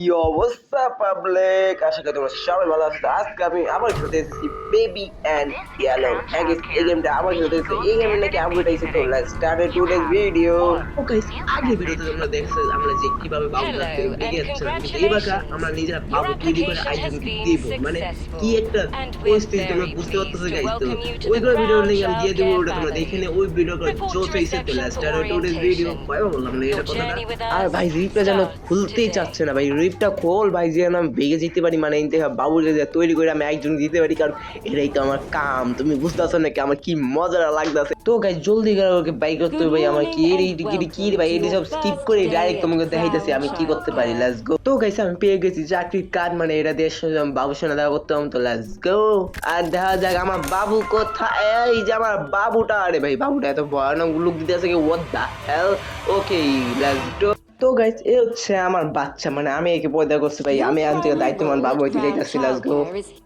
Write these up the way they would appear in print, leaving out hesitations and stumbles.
Yo, what's up, public? আশা করি তোমরা সবাই ভালো আছো। তো আজকে আমি আবার খেলতে এসেছি বেবি অ্যান্ড ইয়েলো। হ্যাঁ guys, এই গেমটা আবার খেলতে এসেছি। এই গেমে নাকি আপডেট আইছে। তো লেটস স্টার্ট টুডেজ ভিডিও। ও গাইস, আগে ভিডিওতে তোমরা দেখছো আমরা যে কিভাবে বাবু কাছে বেগে যাচ্ছিলাম, কিন্তু এবার আমরা নিজেরা বাবু তৈরি করে আইটেম দিব। মানে কি একটা পরিস্থিতি তোমরা বুঝতে পারতেছো গাইস। তো ওইগুলো ভিডিও লিংক আমি দিয়ে দেবো, ওটা তোমরা দেখে নিও। ওই ভিডিওটা জোস হইছে। তো লেটস স্টার্ট টুডেজ ভিডিও। কয়বার বললাম না এটা কথাটা? আর ভাই রিপটা যেন খুলতেই চাচ্ছে না ভাই। রিপটা খোল ভাই, যে আমি বেগে যেতে পারি। মানে ইনতে বাবু যে তৈরি করে আমি একজন দিতে পারি, কারণ এটাই তো আমার কাম। তুমি বুঝতেছো নাকি আমার কি মজা লাগতেছে? তো গাইস জলদি করে ওকে বাইক করতে হবে ভাই। আমার কি কি ভাই, এটি সব স্কিপ করে ডাইরেক্ট তোমাকে দেখাইতেছি আমি কি করতে পারি। Let's go. তো গাইস আমি পেয়ে গেছি চাকরির কার্ড, মানে এটা দিয়ে বাবুর সঙ্গে দেখা করতে হবে। তো লেটস গো। আর দেখা যাক আমার বাবু কোথায়। এই যে আমার বাবুটা, আরে ভাই বাবুটা এত ভয়ানক লুক দিতে আছে, what the hell. Okay let's go. তো গাইস এ হচ্ছে আমার বাচ্চা, মানে আমি একে পয়দা করছি ভাই। আমি আজ থেকে দায়িত্ববান বাবু হইতে যাইতেছি। Let's go.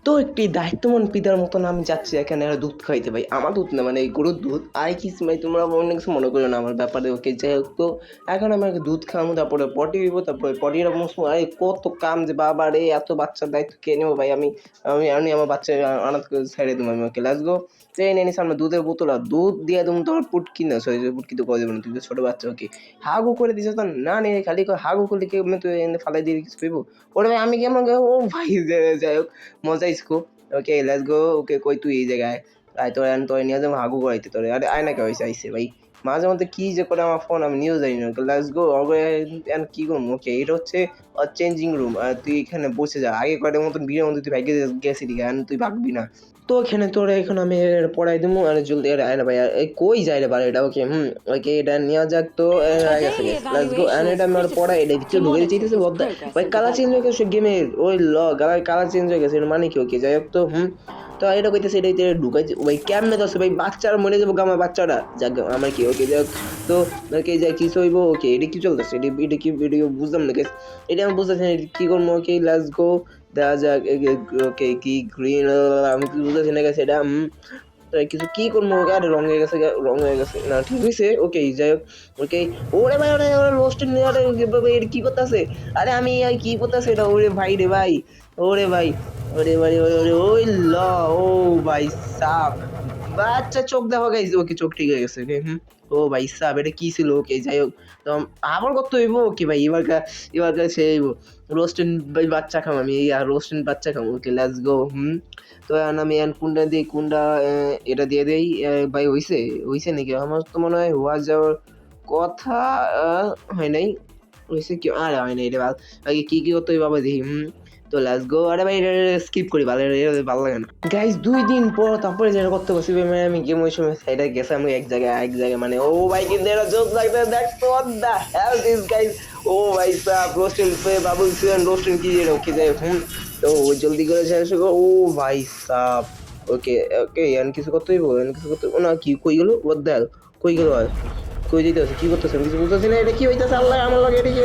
তো একটি দায়িত্ববান পিতার মতন আমি যাচ্ছি এখানে দুধ খাইতে ভাই। আমার দুধ না, মানে এই গরুর দুধ। আর কিছু ভাই তোমরা অনেক কিছু মনে করো না আমার ব্যাপারে। ওকে যাই হোক, তো এখন আমাকে দুধ খাওয়াবো, তারপরে পটি দিব, তারপরে পটির আরে কত কাম যে বাবা রে, এত বাচ্চার দায়িত্ব কে নেবো ভাই। আমি আমি আমি আমার বাচ্চা আনাথ করে ছেড়ে দেবো আমি। ওকে লেটস গো। ট্রেন এনে সামনে দুধের বোতল আর দুধ দিয়ে তুমি তোমার পুটকি না, সরি পুটকি তো করে দেবো না, তুই তো ছোট বাচ্চা। ওকে হাগু করে দিছ তো না নেই, খালি হাগু করলে কি তুই এনে ফালাই দিয়ে কিছু কইব? ওরে ভাই আমি কেমন ও ভাই, যাই হোক মজা ইসকো। ওকে লেটস গো। ওকে কই তুই এই জায়গায় আয়, তোর তোর নিয়ে যাবো হাগু করাইতে তোরে। আরে আয় না কে হয়েছে আইসে ভাই। মাঝে মধ্যে কি যে করে আমার ফোন, আমি নিউজ জানি না। Let's go. কি করবো? ওকে এটা হচ্ছে চেঞ্জিং রুম। আর তুই এখানে বসে যা। আগে কয়টার মতন ভিড়ের মধ্যে তুই ভাইকে গেছিলি, তুই ভাগবি না। তো এখানে তোরা এখন আমি পড়াই দেবো। আর জলদি আয় না ভাই। এই কই যায় রে ভাই এটা? ওকে ওকে এটা নেওয়া যাক। তো গেছে লেটস গো। এন্ড এটা আমি আর পড়াই, এটা ভিতরে ঢুকে চাইতেছে বদ্দা ভাই। কালার চেঞ্জ হয়ে গেছে গেমের, ওই কালার চেঞ্জ হয়ে গেছে, মানে কি? ওকে যাই হোক। তো তো এটা কইতেছে এটা ঢুকাই ভাই। কেমনে তো ভাই বাচ্চারা মরে যাবো আমার বাচ্চারা। যাক আমার কি? ওকে যাই হোক। তো ওকে যাই কিছু হইব। ওকে এটা কি চলতেছে? এটা কি ভিডিও বুঝলাম না গাইস। এটা আমি বুঝতেছি না কি করবো। ওকে লেটস গো। দেখা যাক। ওকে কি গ্রিন, আমি কি বুঝতেছি না গেছে এটা। কিছু কি করবো? আরে রং হয়ে গেছে, রং হয়ে গেছে না, ঠিক হয়েছে। ওকে যাই হোক। ওকে ওরে ভাই, ওরে ওরে রোস্টেড নিয়ে এটা কি করতেছে? আরে আমি কি করতেছে এটা? ওরে ভাই রে ভাই, ওরে ভাই, ওরে ভাই, ওরে ওরে ওই ল। ও ভাই সাপ, বাচ্চা চোখ দেখো গাইস। ওকে চোখ ঠিক হয়ে গেছে। ওকে ও ভাই সাপ, এটা কি ছিল? ওকে যাই হোক। তো আবার কত হইব? ওকে ভাই এবার সে রোস্টেড বাচ্চা খাম আমি, আর রোস্টেড বাচ্চা খাম। ওকে লেটস গো। তো এখন আমি কোনটা দিই, কোনটা এটা দিয়ে দেই ভাই। হইছে হইছে নাকি? আমার তো মনে হয় হওয়া যাওয়ার কথা। হয় নাই। হইছে কি? আরে হয় নাই। এটা আগে কি করতে হবে বাবা দেখি। তো লেটস গো। আরে ভাই এটা স্কিপ করি, ভালো ভালো লাগে না গাইস। 2 দিন পর তারপরে যেটা করতে পারছি ভাই, আমি গেম ওই সময় সাইডে গেছে আমি এক জায়গায় মানে। ও ভাই কিন্তু এটা জোক লাগবে। দেখো what the hell this guys. ও ভাই সাব রোস্টেড বাবুল সিজন রোস্টেড কি যেটা। ওকে যাই তো জলদি করে শেষ করো। ও ভাই সাব। ওকে ওকে এন কিছু করতে হইব, এন কিছু করতে না। কি কই গেল? হোয়াট দ্য হেল, কই গেল? আর কই যেতেছে? কি করতেছে? আমি কিছু বুঝতেছি না। এটা কি হইতাছে? আল্লাহ আমার লাগে এটা কি?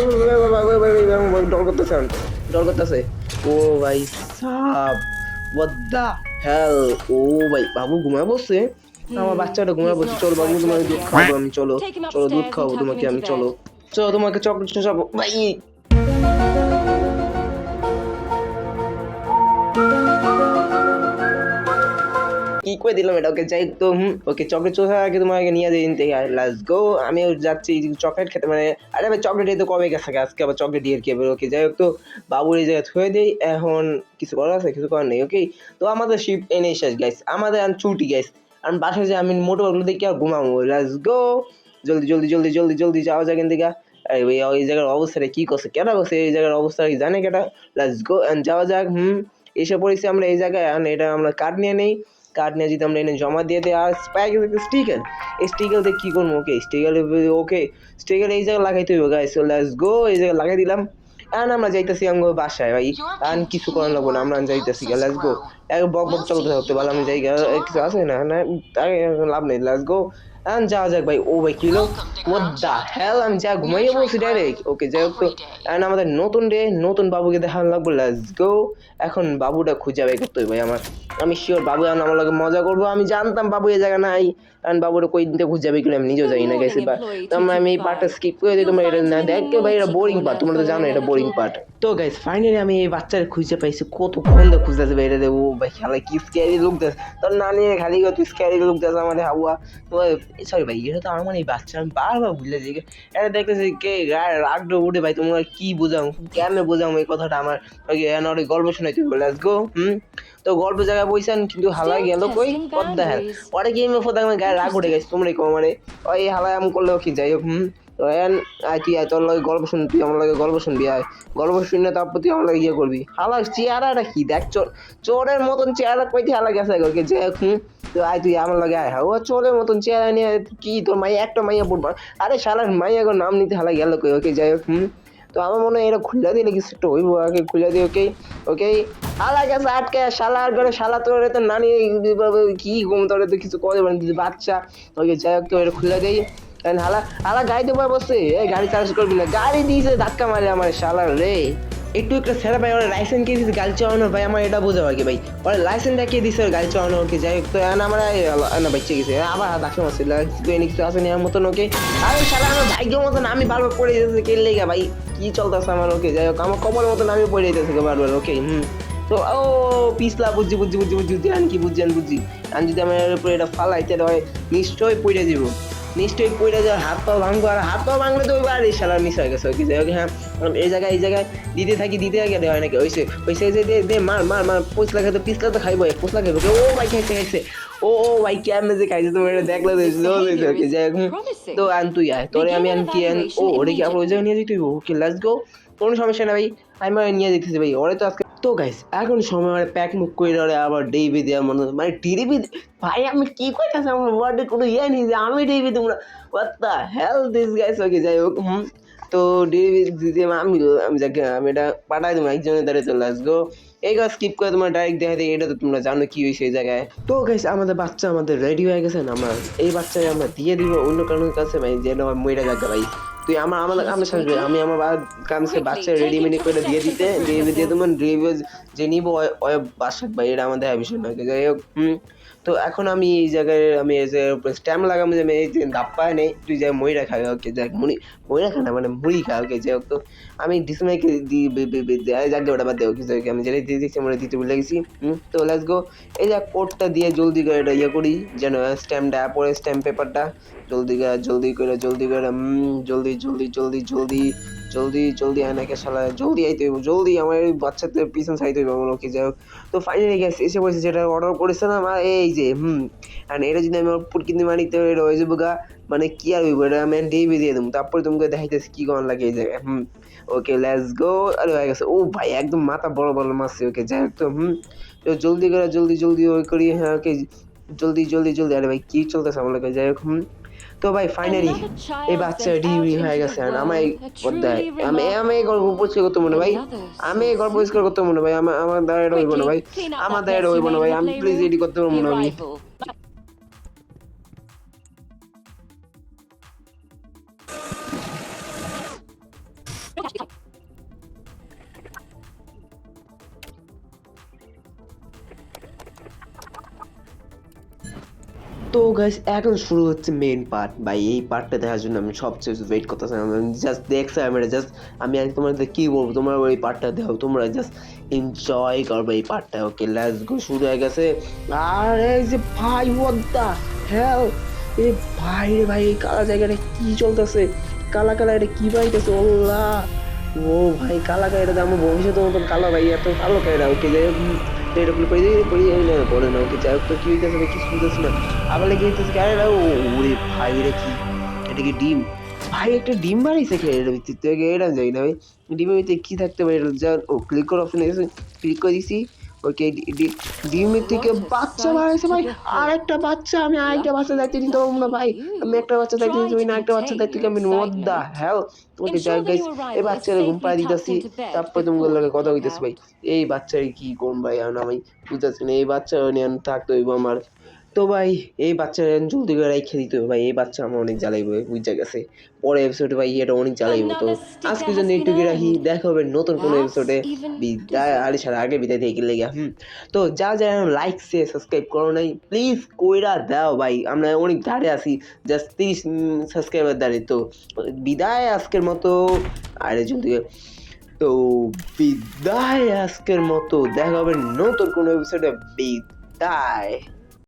ডর করতেছে, ডর করতেছে। ও ভাই সাব, what the hell? ও ভাই বাবু ঘুমায় বসছে। আমার বাচ্চাটা ঘুমায় বসছে। চলো বাবু তোমাকে দুধ খাওয়াবো আমি। চলো চলো দুধ খাওয়াবো তোমাকে আমি। চলো চলো তোমাকে চকলেট খাওয়াবো ভাই। কি করে দিলাম এটা? ওকে যাই তো ওকে চকলেট চোখা আগে তোমাকে নিয়ে দিন থেকে। Let's go. আমিও যাচ্ছি চকলেট খেতে, মানে আরে ভাই চকলেট তো কবে গেছে, আজকে আবার চকলেট দিয়ে কি হবে? ওকে যাই হোক। তো বাবুর এই জায়গায় থুয়ে দেই। এখন কিছু করার আছে? কিছু করার নেই। ওকে তো আমাদের শিফট এনে শেষ গাইস, আমাদের আর ছুটি গাইস। আমি বাসায় যে আমি মোটরগুলো দেখি আর ঘুমাবো। Let's go. জলদি জলদি জলদি জলদি জলদি যাওয়া যায় এখান থেকে। আরে ভাই ওই জায়গার অবস্থাটা কি করছে? কেটা করছে এই জায়গার অবস্থা কি জানে কেটা? লেটস গো এন্ড যাওয়া যাক। এসে পড়েছি আমরা এই জায়গায়। এটা আমরা কার্ড নিয়ে নেই। কার্ড নিয়ে যদি আমরা এনে জমা দিয়ে দিই। আর স্টিকার, এই স্টিকার দিয়ে কী করবো? ওকে স্টিকার, ওকে স্টিকার এই জায়গায় লাগাইতে হইব গাইস। So let's go. এই জায়গায় লাগাই দিলাম। এখন আমরা যাইতেছি আমার বাসায় ভাই। আর কিছু করার লাগবো না, আমরা যাইতেছি। Let's go. এক বক বক চলতে থাকতে ভালো। আমি যাই কিছু আছে না না, লাভ নেই। Let's go. যাওয়া যাক ভাই। ও ভাই কি হলো? হোয়াট দ্য হেল, আমি যা ঘুমাইয়ে বলছি ডাইরেক্ট। ওকে যাই হোক, তো এখন আমাদের নতুন ডে, নতুন বাবুকে দেখানো লাগবে। Let's go. এখন বাবুটা খুঁজে বের করতে হবে ভাই আমার। আমি শিওর বাবু এখন আমার লগে মজা করবো। আমি জানতাম বাবু এই জায়গা নাই, কারণ বাবুটা কই দিতে খুঁজে যাবে কিনা আমি নিজেও Good জানি না গেছি। morning, বা employee আমি এই পার্টটা 225. স্কিপ করে দিই, You'll তোমরা এটা find না him in the দেখো ভাই, এটা naughty বোরিং পার্ট, corner তোমরা তো for জানো a এটা বোরিং little পার্ট। while. তো গাইস ফাইনালি আমি এই বাচ্চার খুঁজে পাইছি, কতক্ষণ ধরে খুঁজতেছে ভাই এটা। ও ভাই খেলা কি স্ক্যারি লুক দেস, তোর নানি খালি তুই স্ক্যারি লুক দেস আমাদের হাওয়া। তো সরি ভাই, এটা তো আমার এই বাচ্চা, আমি বারবার ভুলে যাই। এটা দেখতেছি কে গায়ে রাগটা উঠে ভাই, তোমরা কি বোঝাও, কেমনে বোঝাও এই কথাটা আমার। ওই গল্প শোনাইতে লেটস গো। তো গল্প জায়গায় বইছেন, কিন্তু হালা Still গেল কই, testing what the hell? boundaries. ওরে গেম এ ফোদা গায়ে রাগ উঠে গেছে, তোমরাই কো মানে ওই হালা এমন করলেও কি যাই হোক। তো এন আয় তুই আয়, তোর লগে গল্প শুন, তুই আমার লগে গল্প শুনবি, আয় গল্প শুনে তারপর তুই আমার লগে ইয়ে করবি। হালা চেহারাটা কি দেখ, চোরের মতন চেহারা কইতে হালা গেছে ওকে যাই হোক। তো আয় তুই আমার লগে আয়। ও চোরের মতন চেহারা নিয়ে কি তোর মাইয়া, একটা মাইয়া পড়বা। আরে শালার মাইয়া গো নাম নিতে হালা গেল কই। ওকে যাই হোক। তো আমার মনে হয় এটা খুলে দিলে কিছু একটা হইব, আগে খুলে দিই। ওকে ওকে শালা গেছে আটকে, শালার ঘরে শালা, তোর তো নানি কি ঘুম, তোর তো কিছু করে মানে বাচ্চা। ওকে যাই হোক, তো এটা খুলে দেই। হালা হালা গাড়িতে বয়ে বসছে, এই গাড়ি চার্জ করবি না, গাড়ি দিয়েছে ধাক্কা মারে আমার শালার রে। একটু একটা ছেড়ে ভাই, ওরা লাইসেন্স কে দিয়েছে গাড়ি চালানোর ভাই, আমার এটা বোঝা আগে ভাই, ওরা লাইসেন্সটা কে দিয়েছে গাড়ি চালানোর। ওকে যাই হোক, তো এখন আমরা না বাচ্চা গেছে আবার ধাক্কা মারছে, কিছু আছে না মতন। ওকে আরে শালা আমার ভাগ্যের মতন আমি বারবার পড়ে যেতেছে কে লেগে ভাই, কি চলতেছে আমার। ওকে যাই হোক, আমার কবরের মতন আমি পড়ে যেতেছে বারবার। ওকে তো ও পিছলা বুঝছি বুঝছি বুঝছি বুঝছি বুঝছি, আমি কি বুঝছি আমি বুঝছি। আমি যদি আমার উপরে এটা ফালাইতে হয় নিশ্চয়ই পড়ে যাব, নিশ্চয়ই পড়ে যাওয়ার, হাত পা ভাঙবো। আর হাত পা ভাঙলে তো ওইবার এই শালা মিস হয়ে গেছে। ওকে যাই হোক, হ্যাঁ এই জায়গায় দিতে থাকি দেওয়া হয় নাকি, ওইসে ওইসে যে দে মার মার মার, পিছলা খেতে পিছলা তো খাইবো, পিছলা খাইবো। ও ভাই খাইছে খাইছে, ও ভাই কেমনে যে খাইছে তুমি এটা দেখলে। This behavior ওকে is যাই হোক। তো promising. আন তুই আয়, তোরে আমি Begin an আন কি আন, ও evaluation ওরে কি আপনার ওই জায়গায় immediately. নিয়ে যেতে হইব। ওকে লেটস গো, কোনো সমস্যা না ভাই, আমি ওরে নিয়ে যেতেছি ভাই, ওরে তো আজকে। তো গাইস এখন সময় মানে প্যাক মুখ করে ওরে আবার ডিবি দেওয়া মনে মানে টিভি। ভাই আমি কি কইতাছি, আমার ওয়ার্ডে কোনো ইয়ে নেই যে আমি ডিবি তোমরা, what the hell this guys. Okay যাই হোক। তো ডিবি দিতে আমি আমি যাকে আমি এটা পাঠাই দেবো একজনের দ্বারা। তো লেটস গো, এই গাছ স্কিপ করে তোমার ডাইরেক্ট দেখা দেয়, এটা তো তোমরা জানো কি হয়েছে এই জায়গায়। তো গাইস আমাদের বাচ্চা আমাদের রেডি হয়ে গেছে, আমরা এই বাচ্চাকে আমরা দিয়ে দিব অন্য কারোর কাছে ভাই, যেন মইরা যাবে ভাই। তুই আমার আমার আমার He's সাথে আমি ready. আমার কামছে বাচ্চা Quickly take him রেডিমেডি to করে দিয়ে reception দিতে for দিয়ে দিয়ে services. তোমার ড্রিভেজ যে নিব ওই বাসাক ভাই, এটা আমাদের বিষয় না। যাই হোক। তো এখন আমি এই জায়গায় আমি এই যে স্ট্যাম্প লাগাবো, যে আমি এই যে দাপ্পায় নেই, তুই যাই মই রাখা। ওকে যাক মই রাখা না মানে মুড়ি খা। ওকে যাই হোক, তো আমি ডিসমাইকে যাকে ওটা বাদ দেবো কিছু। আমি যেটা দিয়ে দিচ্ছি আমরা দিতে ভুলে গেছি। তো লেটস গো, এই যে কোডটা দিয়ে জলদি করে এটা ইয়ে করি, যেন স্ট্যাম্পটা পরে স্ট্যাম্প পেপারটা জলদি করে জলদি করে জলদি করে জলদি জলদি জলদি জলদি জলদি জলদি আনাকে শালা জলদি আইতে হইব, জলদি আমার এই বাচ্চাদের পিছন চাইতে হইব আমার। ওকে যাই হোক, তো ফাইনালি গ্যাস এসে বসে, যেটা অর্ডার করেছিলাম। আর এই যে আর এটা যদি আমি পুট কিনতে মানিতে এটা হয়ে যাবো গা, মানে কি আর হইব, এটা আমি ডিবি দিয়ে দেবো, তারপরে তোমাকে দেখাইতেছি কি কেমন লাগে এই জায়গায়। ওকে লেটস গো। আরে হয়ে গেছে। ও ভাই একদম মাথা বড় বড় মারছে। ওকে যাই হোক, তো তো জলদি করে জলদি জলদি ওই করি। হ্যাঁ ওকে জলদি জলদি জলদি। আরে ভাই কি চলতেছে আমার লাগে। যাই হোক। তো ভাই ফাইনালি Another এই child বাচ্চা sent out ডিবি হয়ে into গেছে। the আর আমার world, a পর্দায় truly আমি এই গল্প remarkable পরিষ্কার করতে মনে ভাই, another আমি so এই গল্প পরিষ্কার simple. করতে মনে ভাই, আমার আমার দ্বারা এটা হইব না ভাই, Quickly clean up আমার that দ্বারা এটা mess you হইব না made ভাই, in the আমি প্লিজ playroom. এডি করতে পারবো The না আমি। arrival. তো গাইস এখন শুরু হচ্ছে মেইন পার্ট ভাই, এই পার্টটা দেখার জন্য আমি সবচেয়ে ওয়েট করতেছিলাম। আমি জাস্ট দেখছি আমি জাস্ট আমি আজ তোমাদের কি বলবো, তোমরা ওই পার্টটা দেখো, তোমরা জাস্ট এনজয় করবে এই পার্টটা। ওকে লেটস গো, শুরু হয়ে গেছে। আর এই যে ভাই হোয়াট দ্য হেল, এ ভাই রে ভাই, এই কালা জায়গাটা কি চলতেছে, কালা কালা এটা কি বাইতেছে আল্লাহ। ও ভাই কালা কায়টা আমার ভবিষ্যতের মতন কালো ভাই, এত কালো কায়রা। ওকে যাই হোক, এটা পড়ে দিয়ে পড়ে না পড়ে না। ওকে যাই হোক, তো কি হইতেছে ভাই কিছু বুঝতেছি না। আবার লেগে যেতেছে গায়ে। ওরে ভাই রে কি, এটা কি ডিম ভাই, একটা ডিম বাড়িয়েছে খেয়ে এটার ভিতর থেকে, এটা যাই না ভাই ডিমের ভিতরে কি থাকতে পারে। যা ও ক্লিক করে অপশন এসে ক্লিক করে দিছি। ওকে ডিমের থেকে What a বাচ্চা sight বাড়াইছে to ভাই, আর behold. একটা বাচ্চা, আমি আরেকটা বাচ্চা দায়িত্ব নিতে পারবো না Lucky ভাই, আমি you. একটা বাচ্চা দায়িত্ব Try নিতে পারি to না, একটা বাচ্চা contain দায়িত্ব your আমি হোয়াট দ্য excitement. হেল। ওকে যাই Ensure that গাইস, your এই arrival is বাচ্চারা ঘুম safely পাড়া tucked দিতেছি, into bed তারপরে তোমাদের before লগে you কথা clock হইতেছে out. ভাই। এই বাচ্চার কি কোন ভাই, এখন আমি বুঝতেছি না এই বাচ্চা নিয়ে থাকতে হইব আমার। তো ভাই এই বাচ্চা জলদি করে রাইখা দিতে হবে ভাই, এই বাচ্চা আমার অনেক জ্বালাইবো বুঝা গেছে। পরের এপিসোডে ভাই এটা অনেক জ্বালাইবো। তো আজকের জন্য একটু রাখি, দেখা হবে নতুন কোনো এপিসোডে। বিদায়, আরে সারা আগে বিদায় থেকে লেগে তো যা যা লাইক শেয়ার সাবস্ক্রাইব করো নাই প্লিজ কইরা দাও ভাই, আমরা অনেক ধারে আছি, জাস্ট 30 সাবস্ক্রাইবার দাঁড়িয়ে। তো বিদায় আজকের মতো, আরে জলদি। তো বিদায় আজকের মতো, দেখা হবে নতুন কোনো এপিসোডে। বিদায়।